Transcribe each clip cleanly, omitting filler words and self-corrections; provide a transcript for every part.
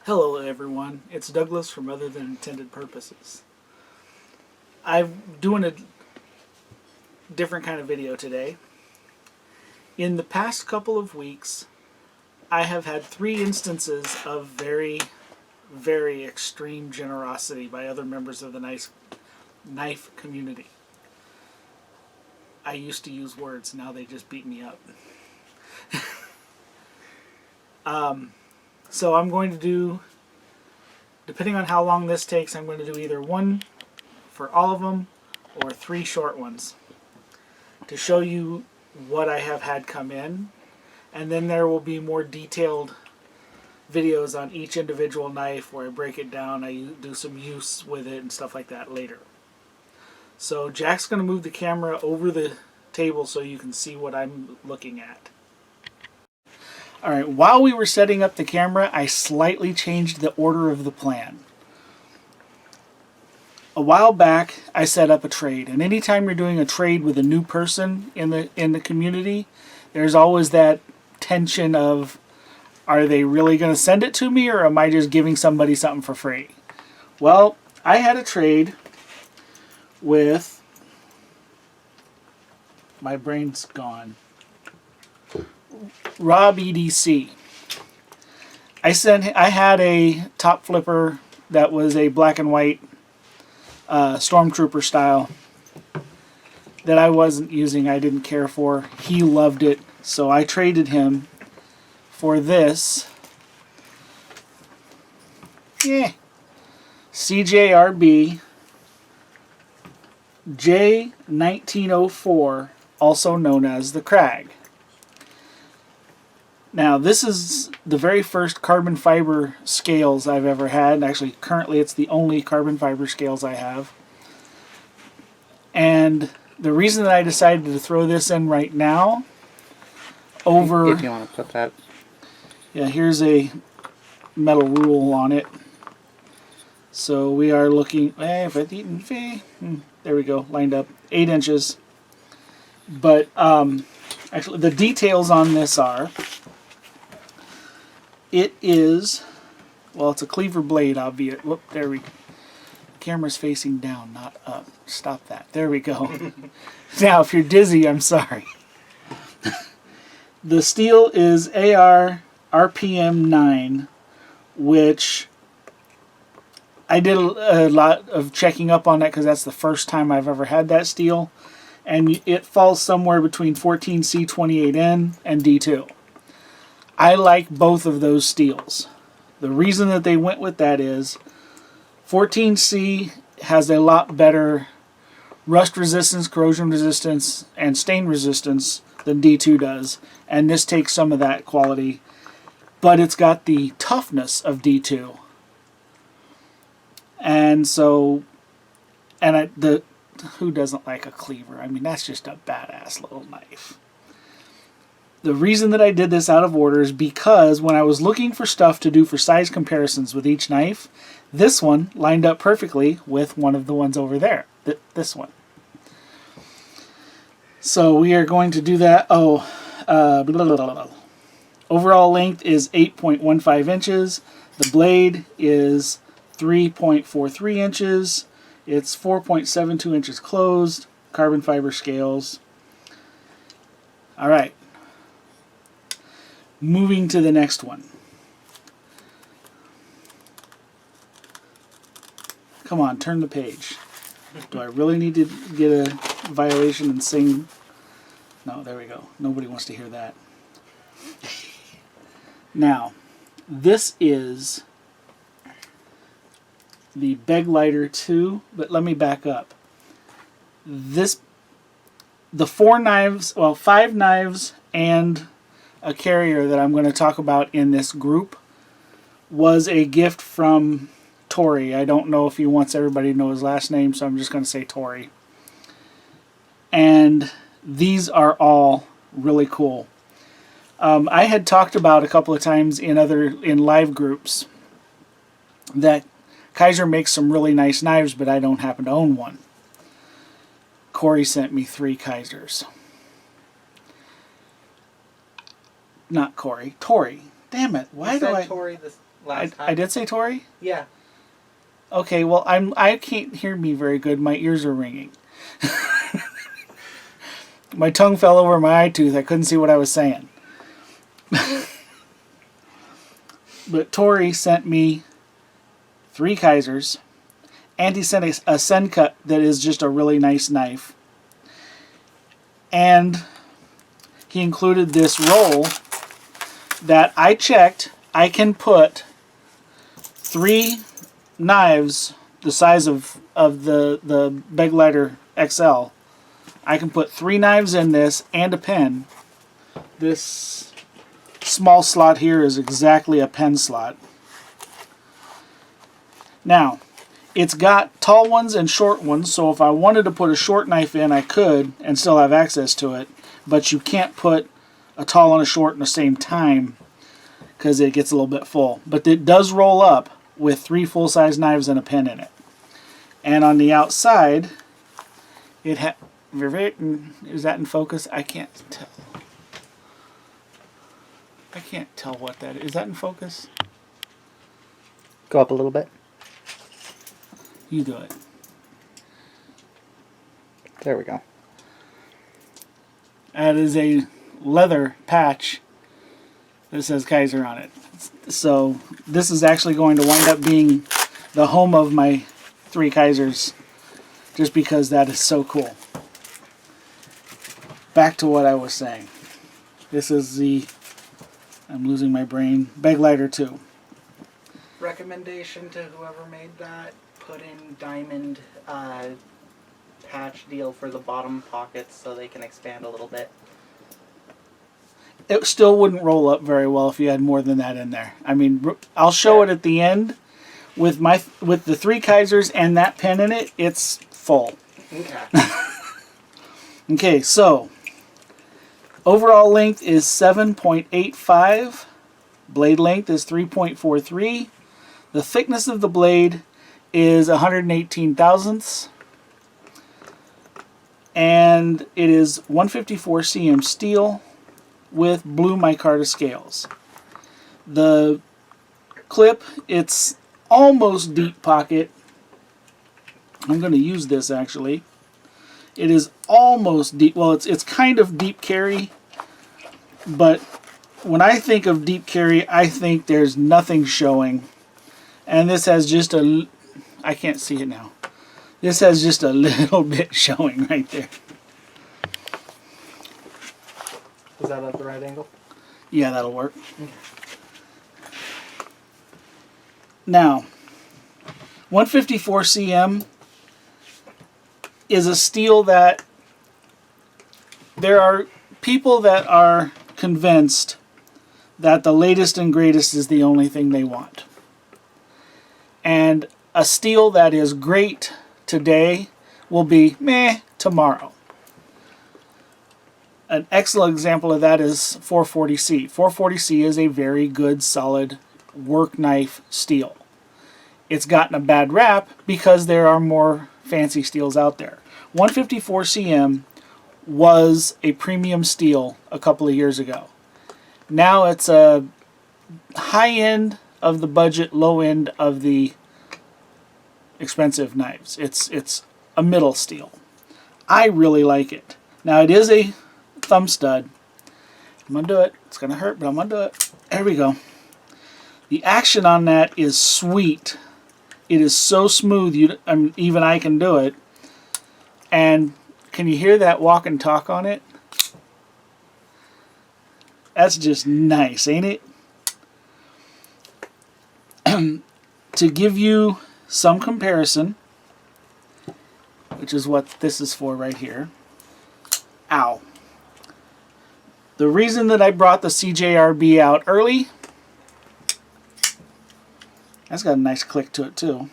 Hello everyone, it's Douglas from Other Than Intended Purposes. I'm doing a different kind of video today. In the past couple of weeks, I have had 3 instances of very, very extreme generosity by other members of the knife community. I used to use words, now they just beat me up. So I'm going to do, depending on how long this takes, I'm going to do either one for all of them or 3 short ones to show you what I have had come in. And then there will be more detailed videos on each individual knife where I break it down, I do some use with it and stuff like that later. So Jack's going to move the camera over the table so you can see what I'm looking at. Alright, while we were setting up the camera, I slightly changed the order of the plan. A while back, I set up a trade, and anytime you're doing a trade with a new person in the community, there's always that tension of, are they really going to send it to me, or am I just giving somebody something for free? Well, I had a trade with, my brain's gone, Rob EDC. I had a top flipper that was a black and white Stormtrooper style that I wasn't using, I didn't care for. He loved it, so I traded him for this CJRB J1904, also known as the Krag. Now, this is the very first carbon fiber scales I've ever had. Actually, currently it's the only carbon fiber scales I have. And the reason that I decided to throw this in right now, over... If you want to put that... Yeah, here's a metal rule on it. So we are looking... there we go, lined up. 8 inches. But, actually, the details on this are... It is, well, it's a cleaver blade, obvious. Whoop, there we go. Camera's facing down, not up. Stop that. There we go. Now, if you're dizzy, I'm sorry. The steel is AR RPM 9, which I did a lot of checking up on that because that's the first time I've ever had that steel. And it falls somewhere between 14C28N and D2. I like both of those steels. The reason that they went with that is 14C has a lot better rust resistance, corrosion resistance, and stain resistance than D2 does. And this takes some of that quality. But it's got the toughness of D2. And so, who doesn't like a cleaver? I mean, that's just a badass little knife. The reason that I did this out of order is because when I was looking for stuff to do for size comparisons with each knife, this one lined up perfectly with one of the ones over there. This one. So we are going to do that. Overall length is 8.15 inches. The blade is 3.43 inches. It's 4.72 inches closed. Carbon fiber scales. Alright. Moving to the next one. Come on, turn the page. Do I really need to get a violation and sing? No, there we go. Nobody wants to hear that. Now, this is the Beg Lighter 2, but let me back up. The 5 knives and a carrier that I'm going to talk about in this group was a gift from Torey. I don't know if he wants everybody to know his last name, so I'm just going to say Torey. And these are all really cool. I had talked about a couple of times in live groups that Kizer makes some really nice knives, but I don't happen to own one. Corey sent me 3 Kizers. Not Corey. Torey. Damn it. Why do I... Torey last time. I did say Torey? Yeah. Okay, well, I can't hear me very good. My ears are ringing. My tongue fell over my eye tooth. I couldn't see what I was saying. But Torey sent me 3 Kizers, and he sent a Sencut that is just a really nice knife. And he included this roll that I checked. I can put 3 knives the size of the Begleiter XL. I can put 3 knives in this and a pen. This small slot here is exactly a pen slot. Now, it's got tall ones and short ones, so if I wanted to put a short knife in, I could and still have access to it, but you can't put a tall and a short in the same time because it gets a little bit full. But it does roll up with 3 full-size knives and a pen in it. And on the outside, it has... Is that in focus? I can't tell. I can't tell what that is. Is that in focus? Go up a little bit. You do it. There we go. That is a leather patch that says Kizer on it. So this is actually going to wind up being the home of my 3 Kizers, just because that is so cool. Back to what I was saying. This is the, I'm losing my brain, Begleiter 2. Recommendation to whoever made that, put in diamond patch deal for the bottom pockets so they can expand a little bit. It still wouldn't roll up very well if you had more than that in there. I mean, I'll show it at the end. With the 3 Kizers and that pen in it, it's full. Okay. Okay, so overall length is 7.85. Blade length is 3.43. The thickness of the blade is 118 thousandths. And it is 154 cm steel with blue micarta scales. The clip, it's almost deep pocket. I'm going to use this actually. It is almost deep. Well, it's kind of deep carry, but when I think of deep carry, I think there's nothing showing. And this has just a, I can't see it now. This has just a little bit showing right there. Is that at the right angle? Yeah, that'll work. Now, 154 cm is a steel that there are people that are convinced that the latest and greatest is the only thing they want. And a steel that is great today will be meh tomorrow. An excellent example of that is 440C. 440C is a very good, solid work knife steel. It's gotten a bad rap because there are more fancy steels out there. 154 cm was a premium steel a couple of years ago. Now it's a high end of the budget, low end of the expensive knives. It's a middle steel. I really like it. Now it is a thumb stud. I'm gonna do it. It's gonna hurt, but I'm gonna do it. There we go. The action on that is sweet. It is so smooth, even I can do it. And can you hear that walk and talk on it? That's just nice, ain't it? To give you some comparison, which is what this is for right here. Ow. The reason that I brought the CJRB out early, that's got a nice click to it too.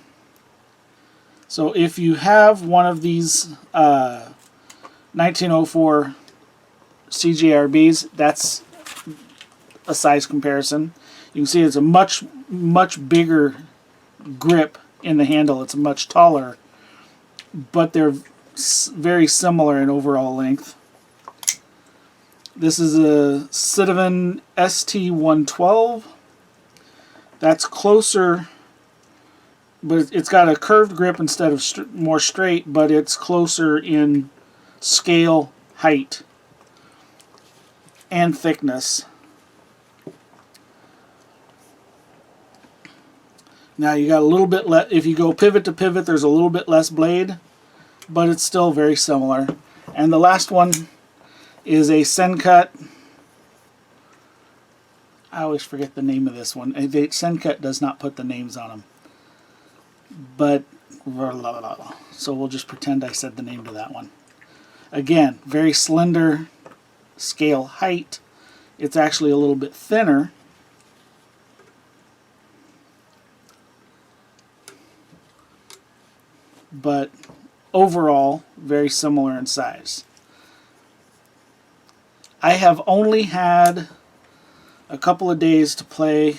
So if you have one of these 1904 CJRBs, that's a size comparison. You can see it's a much bigger grip in the handle. It's much taller, but they're very similar in overall length. This is a Citizen ST112. That's closer, but it's got a curved grip instead of more straight, but it's closer in scale, height, and thickness. Now you got a little bit less, if you go pivot to pivot, there's a little bit less blade, but it's still very similar. And the last one is a Sencut. I always forget the name of this one. Sencut does not put the names on them. But, so we'll just pretend I said the name to that one. Again, very slender scale height. It's actually a little bit thinner. But overall, very similar in size. I have only had a couple of days to play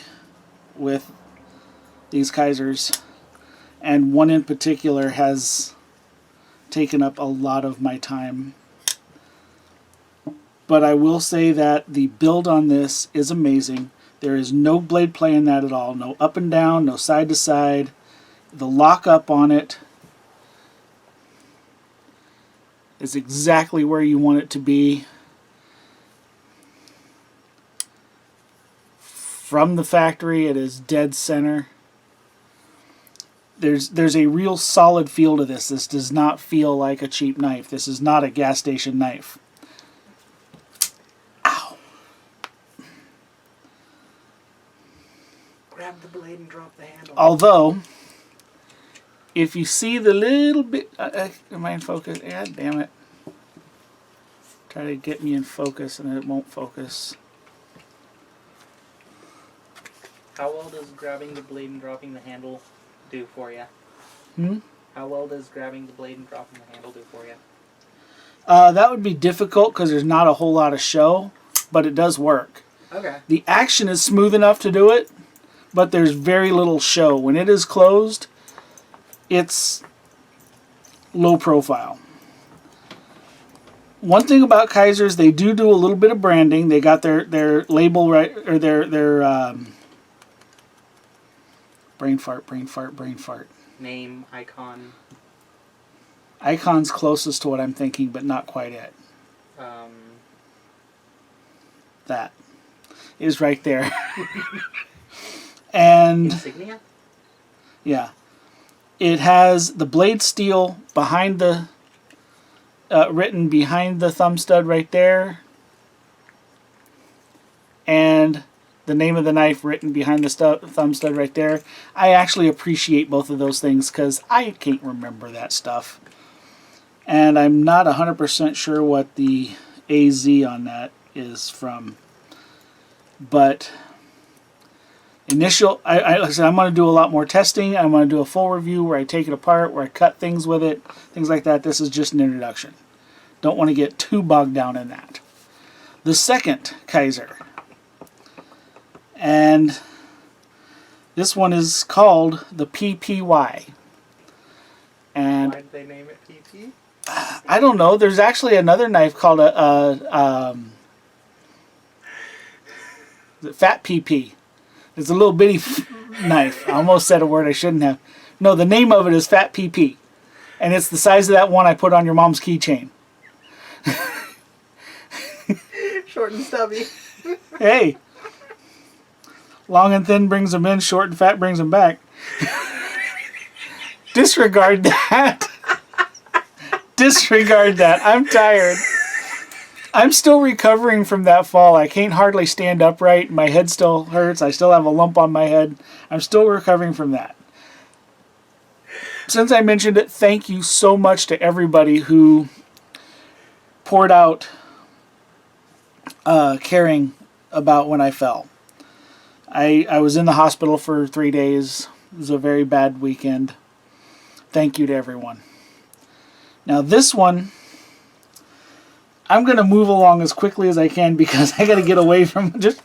with these Kizers, and one in particular has taken up a lot of my time. But I will say that the build on this is amazing. There is no blade play in that at all. No up and down, no side to side. The lockup on it is exactly where you want it to be. From the factory, it is dead center. There's a real solid feel to this. This does not feel like a cheap knife. This is not a gas station knife. Ow. Grab the blade and drop the handle. Although, if you see the little bit... am I in focus? God damn it. Try to get me in focus and it won't focus. How well does grabbing the blade and dropping the handle do for you? How well does grabbing the blade and dropping the handle do for you? That would be difficult because there's not a whole lot of show, but it does work. Okay. The action is smooth enough to do it, but there's very little show. When it is closed, it's low profile. One thing about Kizers, they do a little bit of branding. They got their label right, or their brain fart. Name, icon. Icon's closest to what I'm thinking, but not quite it. That is right there. And insignia? Yeah. It has the blade steel behind the written behind the thumb stud right there, and the name of the knife written behind the thumb stud right there. I actually appreciate both of those things because I can't remember that stuff. And I'm not 100% sure what the AZ on that is from. But initial, like I said, I'm going to do a lot more testing. I'm going to do a full review where I take it apart, where I cut things with it, things like that. This is just an introduction. Don't want to get too bogged down in that. The second Kizer. And this one is called the PPY. And why did they name it PP? I don't know. There's actually another knife called a Fat PP. It's a little bitty knife. I almost said a word I shouldn't have. No, the name of it is Fat PP. And it's the size of that one I put on your mom's keychain. Short and stubby. Hey. Long and thin brings them in, short and fat brings them back. Disregard that. Disregard that. I'm tired. I'm still recovering from that fall. I can't hardly stand upright. My head still hurts. I still have a lump on my head. I'm still recovering from that. Since I mentioned it, thank you so much to everybody who poured out caring about when I fell. I was in the hospital for 3 days. It was a very bad weekend. Thank you to everyone. Now this one, I'm going to move along as quickly as I can because I got to get away from just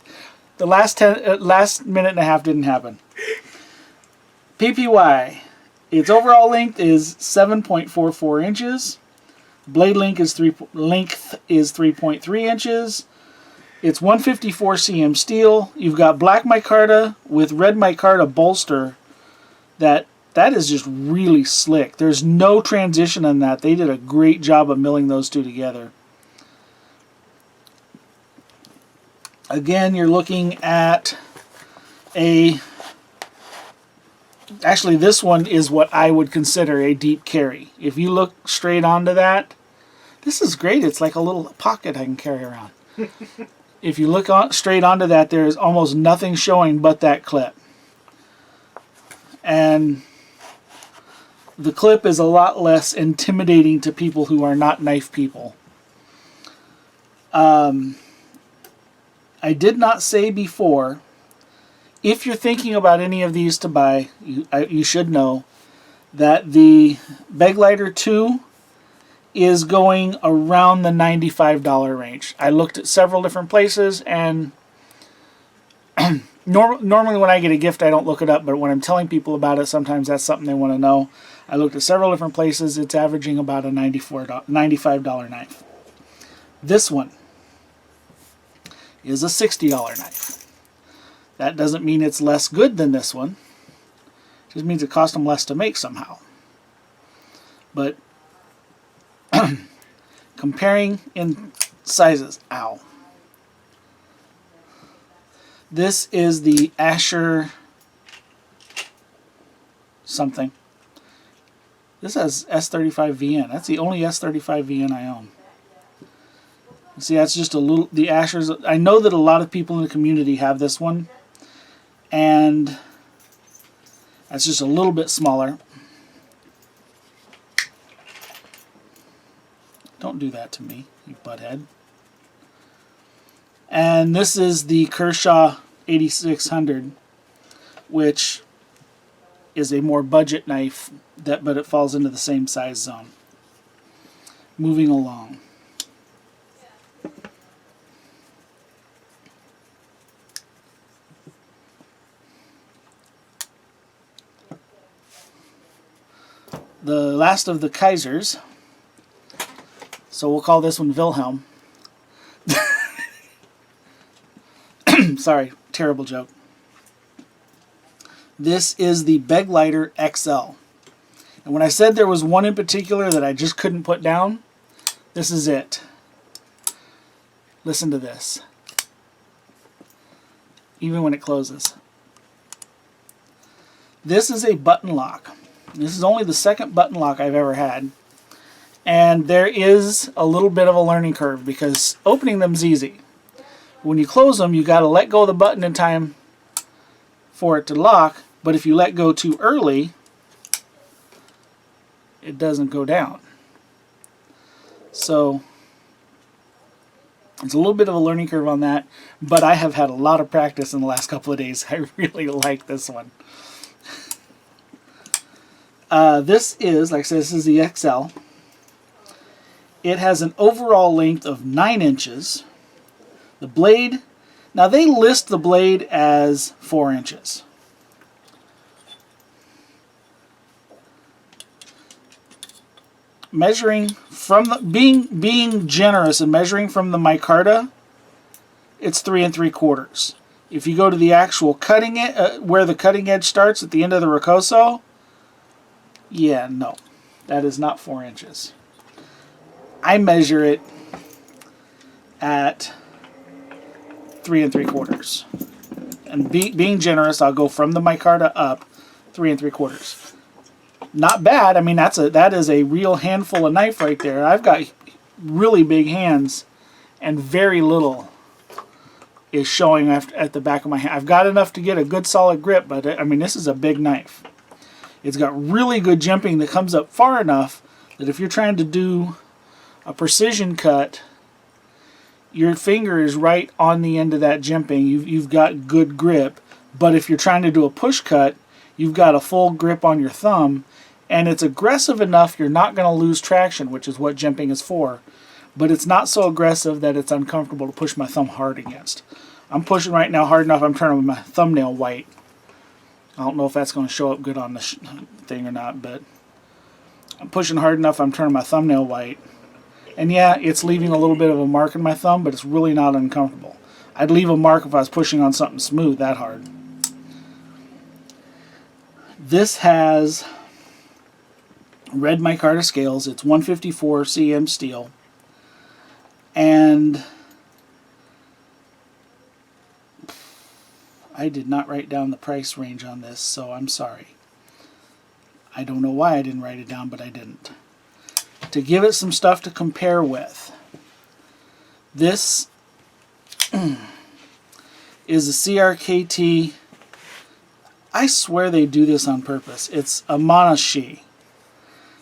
the last minute and a half didn't happen. PPY. Its overall length is 7.44 inches. Blade length is 3.3 inches. It's 154 cm steel. You've got black micarta with red micarta bolster. That is just really slick. There's no transition on that. They did a great job of milling those two together. Again, you're looking at actually this one is what I would consider a deep carry. If you look straight onto that, this is great. It's like a little pocket I can carry around. If you look straight onto that, there's almost nothing showing but that clip. And the clip is a lot less intimidating to people who are not knife people. I did not say before, if you're thinking about any of these to buy, you should know that the Begleiter 2 is going around the $95 range. I looked at several different places, and normally when I get a gift I don't look it up, but when I'm telling people about it, sometimes that's something they want to know. I looked at several different places. It's averaging about a $95 knife. This one is a $60 knife. That doesn't mean it's less good than this one. It just means it cost them less to make somehow. But comparing in sizes, ow. This is the Asher something. This has S35VN. That's the only S35VN I own. See, that's just a little, the Ashers, I know that a lot of people in the community have this one, and that's just a little bit smaller. Don't do that to me, you butthead. And this is the Kershaw 8600, which is a more budget knife, but it falls into the same size zone. Moving along. The last of the Kizers, so we'll call this one Wilhelm. Sorry, terrible joke. This is the Begleiter XL. And when I said there was one in particular that I just couldn't put down, this is it. Listen to this. Even when it closes. This is a button lock. This is only the second button lock I've ever had. And there is a little bit of a learning curve because opening them's easy. When you close them, you got to let go of the button in time for it to lock, but if you let go too early, it doesn't go down. So it's a little bit of a learning curve on that, but I have had a lot of practice in the last couple of days. I really like this one. This is, like I said, this is the XL. It has an overall length of 9 inches. The blade, now they list the blade as 4 inches. Measuring from the, being generous and measuring from the micarta, it's 3 3/4. If you go to the actual cutting where the cutting edge starts at the end of the ricoso, yeah, no, that is not 4 inches. I measure it at 3 3/4. And being generous, I'll go from the micarta up 3 3/4. Not bad. I mean, that is a real handful of knife right there. I've got really big hands, and very little is showing at the back of my hand. I've got enough to get a good solid grip, but I mean, this is a big knife. It's got really good jimping that comes up far enough that if you're trying to do a precision cut, your finger is right on the end of that jimping. You've got good grip. But if you're trying to do a push cut, you've got a full grip on your thumb, and it's aggressive enough you're not going to lose traction, which is what jimping is for. But it's not so aggressive that it's uncomfortable to push my thumb hard against. I'm pushing right now hard enough I'm turning my thumbnail white. I don't know if that's going to show up good on the thing or not, but I'm pushing hard enough I'm turning my thumbnail white. And yeah, it's leaving a little bit of a mark in my thumb, but it's really not uncomfortable. I'd leave a mark if I was pushing on something smooth that hard. This has red micarta scales. It's 154 cm steel. And I did not write down the price range on this, so I'm sorry. I don't know why I didn't write it down, but I didn't. To give it some stuff to compare with, this is a CRKT. I swear they do this on purpose. It's a Monashi.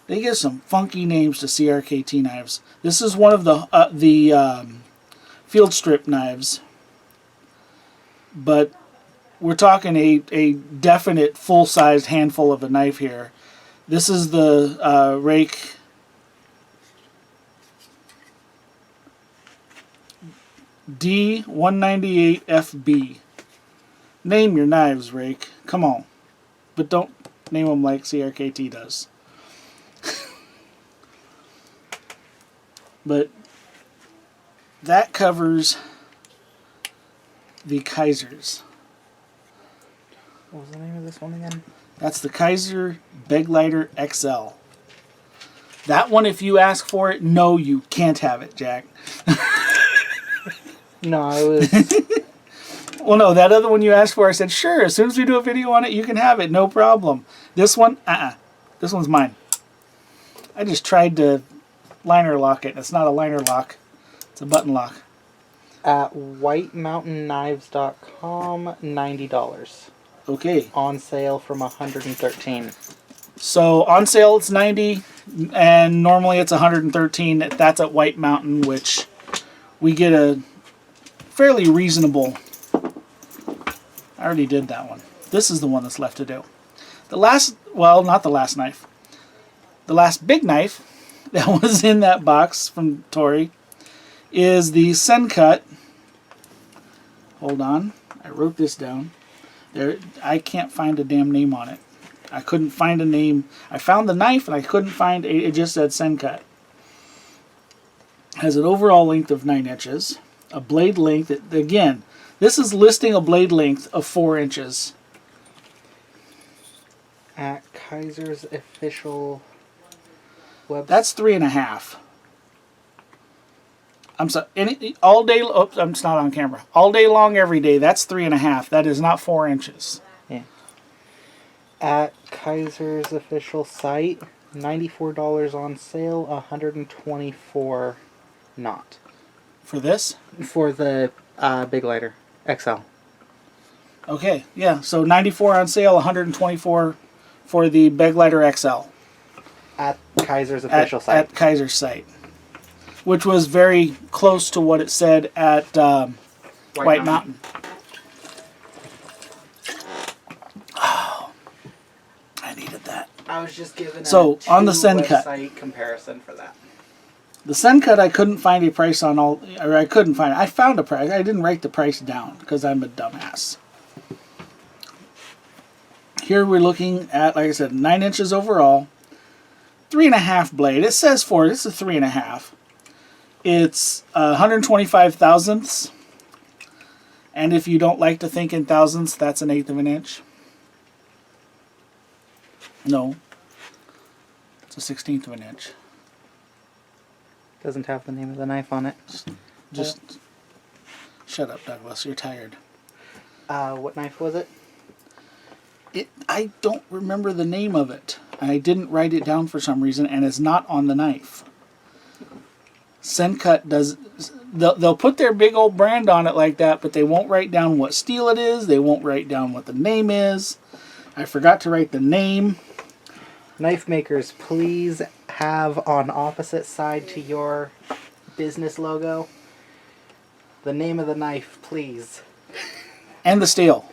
They give some funky names to CRKT knives. This is one of the field strip knives, but we're talking a definite full-sized handful of a knife here. This is the rake D198FB. Name your knives, Rake. Come on. But don't name them like CRKT does. But that covers the Kizers. What was the name of this one again? That's the Kizer Beglighter XL. That one, if you ask for it, no, you can't have it, Jack. No, I was... Well, no, that other one you asked for, I said, sure, as soon as we do a video on it, you can have it, no problem. This one, this one's mine. I just tried to liner lock it. It's not a liner lock. It's a button lock. At whitemountainknives.com, $90. Okay. On sale from $113. So on sale it's $90, and normally it's $113. That's at White Mountain, which we get a fairly reasonable. I already did that one. This is the one that's left to do. The last, well, not the last knife. The last big knife that was in that box from Torey is the Sencut. Hold on, I wrote this down. There, I can't find a damn name on it. I couldn't find a name. I found the knife and I couldn't find it just said Sencut. Has an overall length of 9 inches. A blade length, again, this is listing a blade length of 4 inches. At Kizer's official website. That's 3.5. I'm sorry. All day. Oops, it's not on camera. All day long, every day. That's 3.5. That is not 4 inches. Yeah. At Kizer's official site, $94 on sale, $124 not. For this? For the Big Lighter XL. Okay, yeah. So 94 on sale, 124 for the Beglighter XL. At Kizer's official site. At Kizer's site. Which was very close to what it said at White Mountain. Oh, I needed that. I was just given on the Sencut website comparison for that. The Sencut, I couldn't find a price on all, or I couldn't find it. I found a price. I didn't write the price down because I'm a dumbass. Here we're looking at, like I said, 9 inches overall, 3.5 blade. It says 4. This is 3.5. It's 125 thousandths, and if you don't like to think in thousandths, that's 1/8 of an inch. No, it's a 1/16 of an inch. Doesn't have the name of the knife on it. Just shut up, Douglas. You're tired. What knife was it? I don't remember the name of it. I didn't write it down for some reason, and it's not on the knife. Sencut does. They'll put their big old brand on it like that, but they won't write down what steel it is. They won't write down what the name is. I forgot to write the name. Knife makers, please have on opposite side to your business logo the name of the knife, please. And the steel.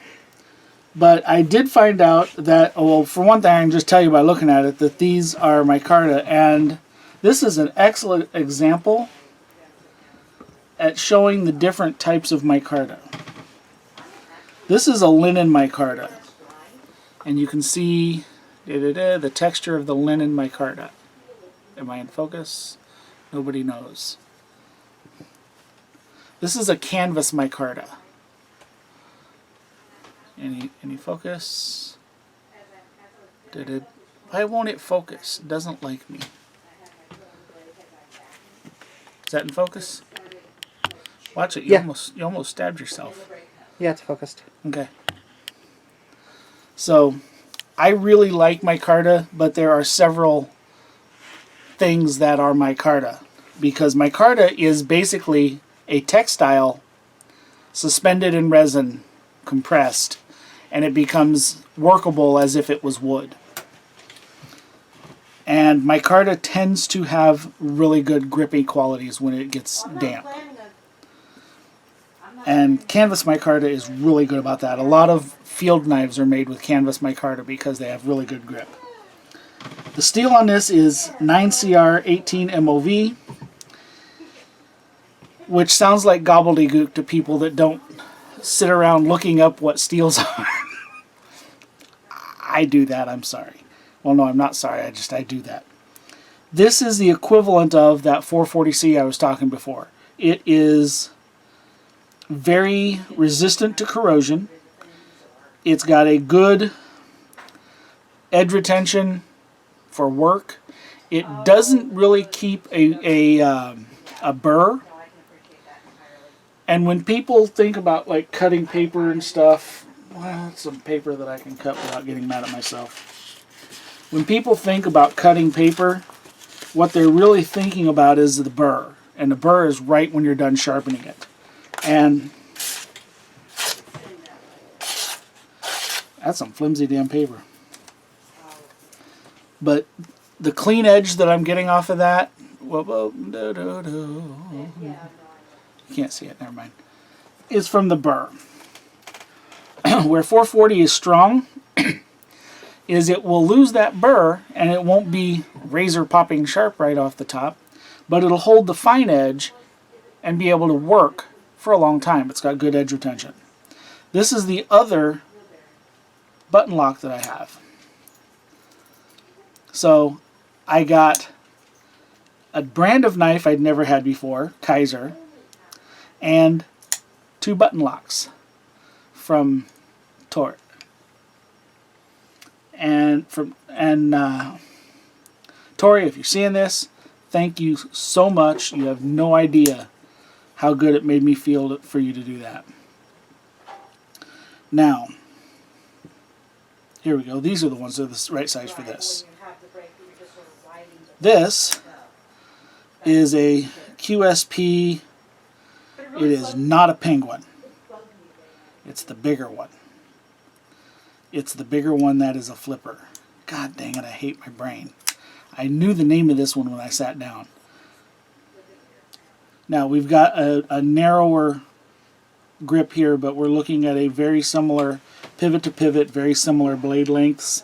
But I did find out that, well, for one thing, I can just tell you by looking at it, that these are micarta, and this is an excellent example at showing the different types of micarta. This is a linen micarta, and you can see the texture of the linen micarta. Am I in focus? Nobody knows. This is a canvas micarta. Any focus? Why won't it focus? It doesn't like me. Is that in focus? Watch it. You almost stabbed yourself. Yeah, it's focused. Okay. So, I really like micarta, but there are several things that are micarta. Because micarta is basically a textile suspended in resin, compressed, and it becomes workable as if it was wood. And micarta tends to have really good gripping qualities when it gets damp. And canvas micarta is really good about that. A lot of field knives are made with canvas micarta because they have really good grip. The steel on this is 9CR18 MOV, which sounds like gobbledygook to people that don't sit around looking up what steels are. I do that, I'm sorry. Well, no, I'm not sorry, I do that. This is the equivalent of that 440C I was talking before. It is very resistant to corrosion. It's got a good edge retention for work. It doesn't really keep a burr. And when people think about like cutting paper and stuff, well, it's some paper that I can cut without getting mad at myself. When people think about cutting paper, what they're really thinking about is the burr. And the burr is right when you're done sharpening it. And that's some flimsy damn paper. But the clean edge that I'm getting off of that, you can't see it, never mind, is from the burr. Where 440 is strong, is it will lose that burr and it won't be razor popping sharp right off the top, but it'll hold the fine edge and be able to work for a long time. It's got good edge retention. This is the other button lock that I have. So I got a brand of knife I'd never had before, Kizer, and 2 button locks from Torey. And Torey, if you're seeing this, thank you so much. You have no idea how good it made me feel for you to do that. Now, here we go. These are the ones that are the right size for this. This is a QSP. It is not a penguin. It's the bigger one. It's the bigger one that is a flipper. God dang it, I hate my brain. I knew the name of this one when I sat down. Now we've got a narrower grip here, but we're looking at a very similar pivot to pivot, very similar blade lengths.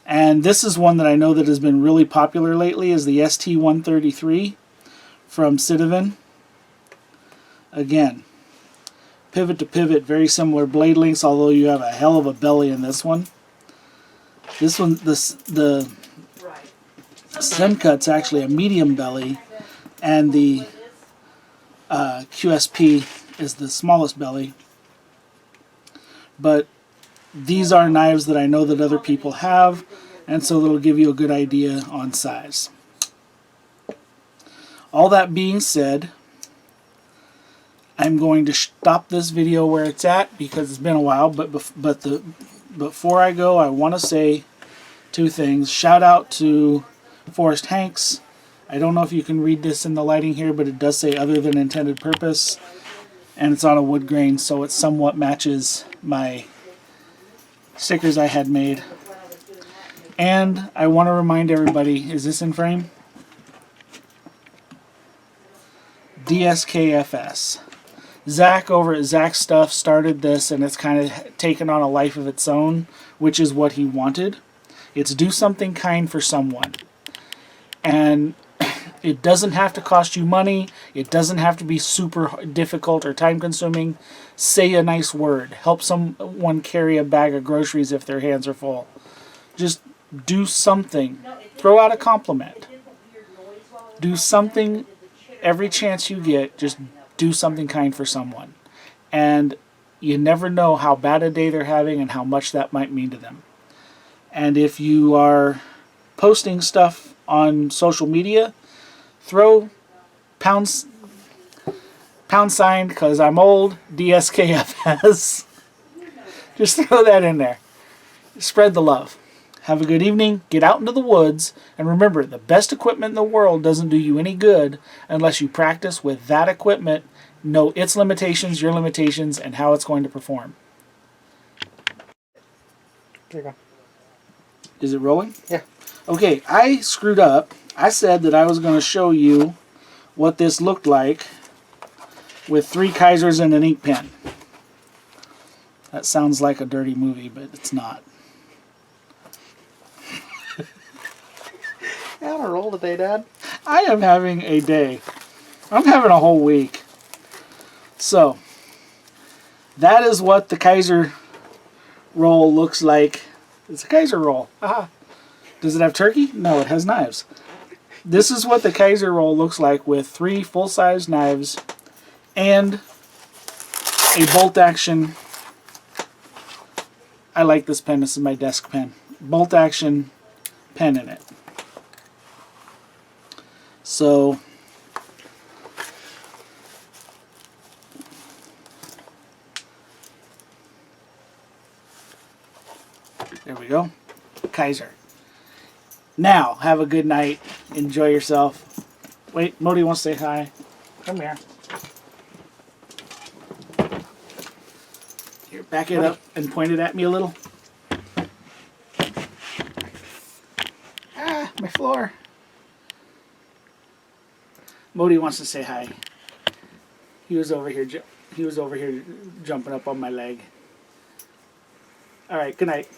And this is one that I know that has been really popular lately, is the ST133 from Citaven. Again, pivot to pivot, very similar blade lengths, although you have a hell of a belly in this one. This one, the Sencut's actually a medium belly, and the QSP is the smallest belly. But these are knives that I know that other people have, and so it'll give you a good idea on size. All that being said, I'm going to stop this video where it's at because it's been a while, but before I go, I want to say 2 things. Shout out to Forrest Hanks. I don't know if you can read this in the lighting here, but it does say other than intended purpose, and it's on a wood grain, so it somewhat matches my stickers I had made. And I want to remind everybody, is this in frame? DSKFS. Zach over at Zach Stuff started this, and it's kind of taken on a life of its own, which is what he wanted. It's do something kind for someone. And it doesn't have to cost you money. It doesn't have to be super difficult or time consuming. Say a nice word. Help someone carry a bag of groceries if their hands are full. Just do something. Throw out a compliment. Do something every chance you get, just do something kind for someone. And you never know how bad a day they're having and how much that might mean to them. And if you are posting stuff on social media, throw pound sign, because I'm old, DSKFS. Just throw that in there. Spread the love. Have a good evening. Get out into the woods. And remember, the best equipment in the world doesn't do you any good unless you practice with that equipment, know its limitations, your limitations, and how it's going to perform. There you go. Is it rolling? Yeah. Okay, I screwed up. I said that I was going to show you what this looked like with 3 Kizers and an ink pen. That sounds like a dirty movie, but it's not. On a roll today, Dad. I am having a day. I'm having a whole week. So, that is what the Kizer roll looks like. It's a Kizer roll. Aha. Does it have turkey? No, it has knives. This is what the Kizer roll looks like with 3 full-size knives and a bolt action. I like this pen. This is my desk pen. Bolt action pen in it. So, there we go. Kizer. Now, have a good night. Enjoy yourself. Wait, Modi wants to say hi. Come here. Here, back it up and point it at me a little. Ah, my floor. Modi wants to say hi. He was over here. He was over here jumping up on my leg. All right. Good night.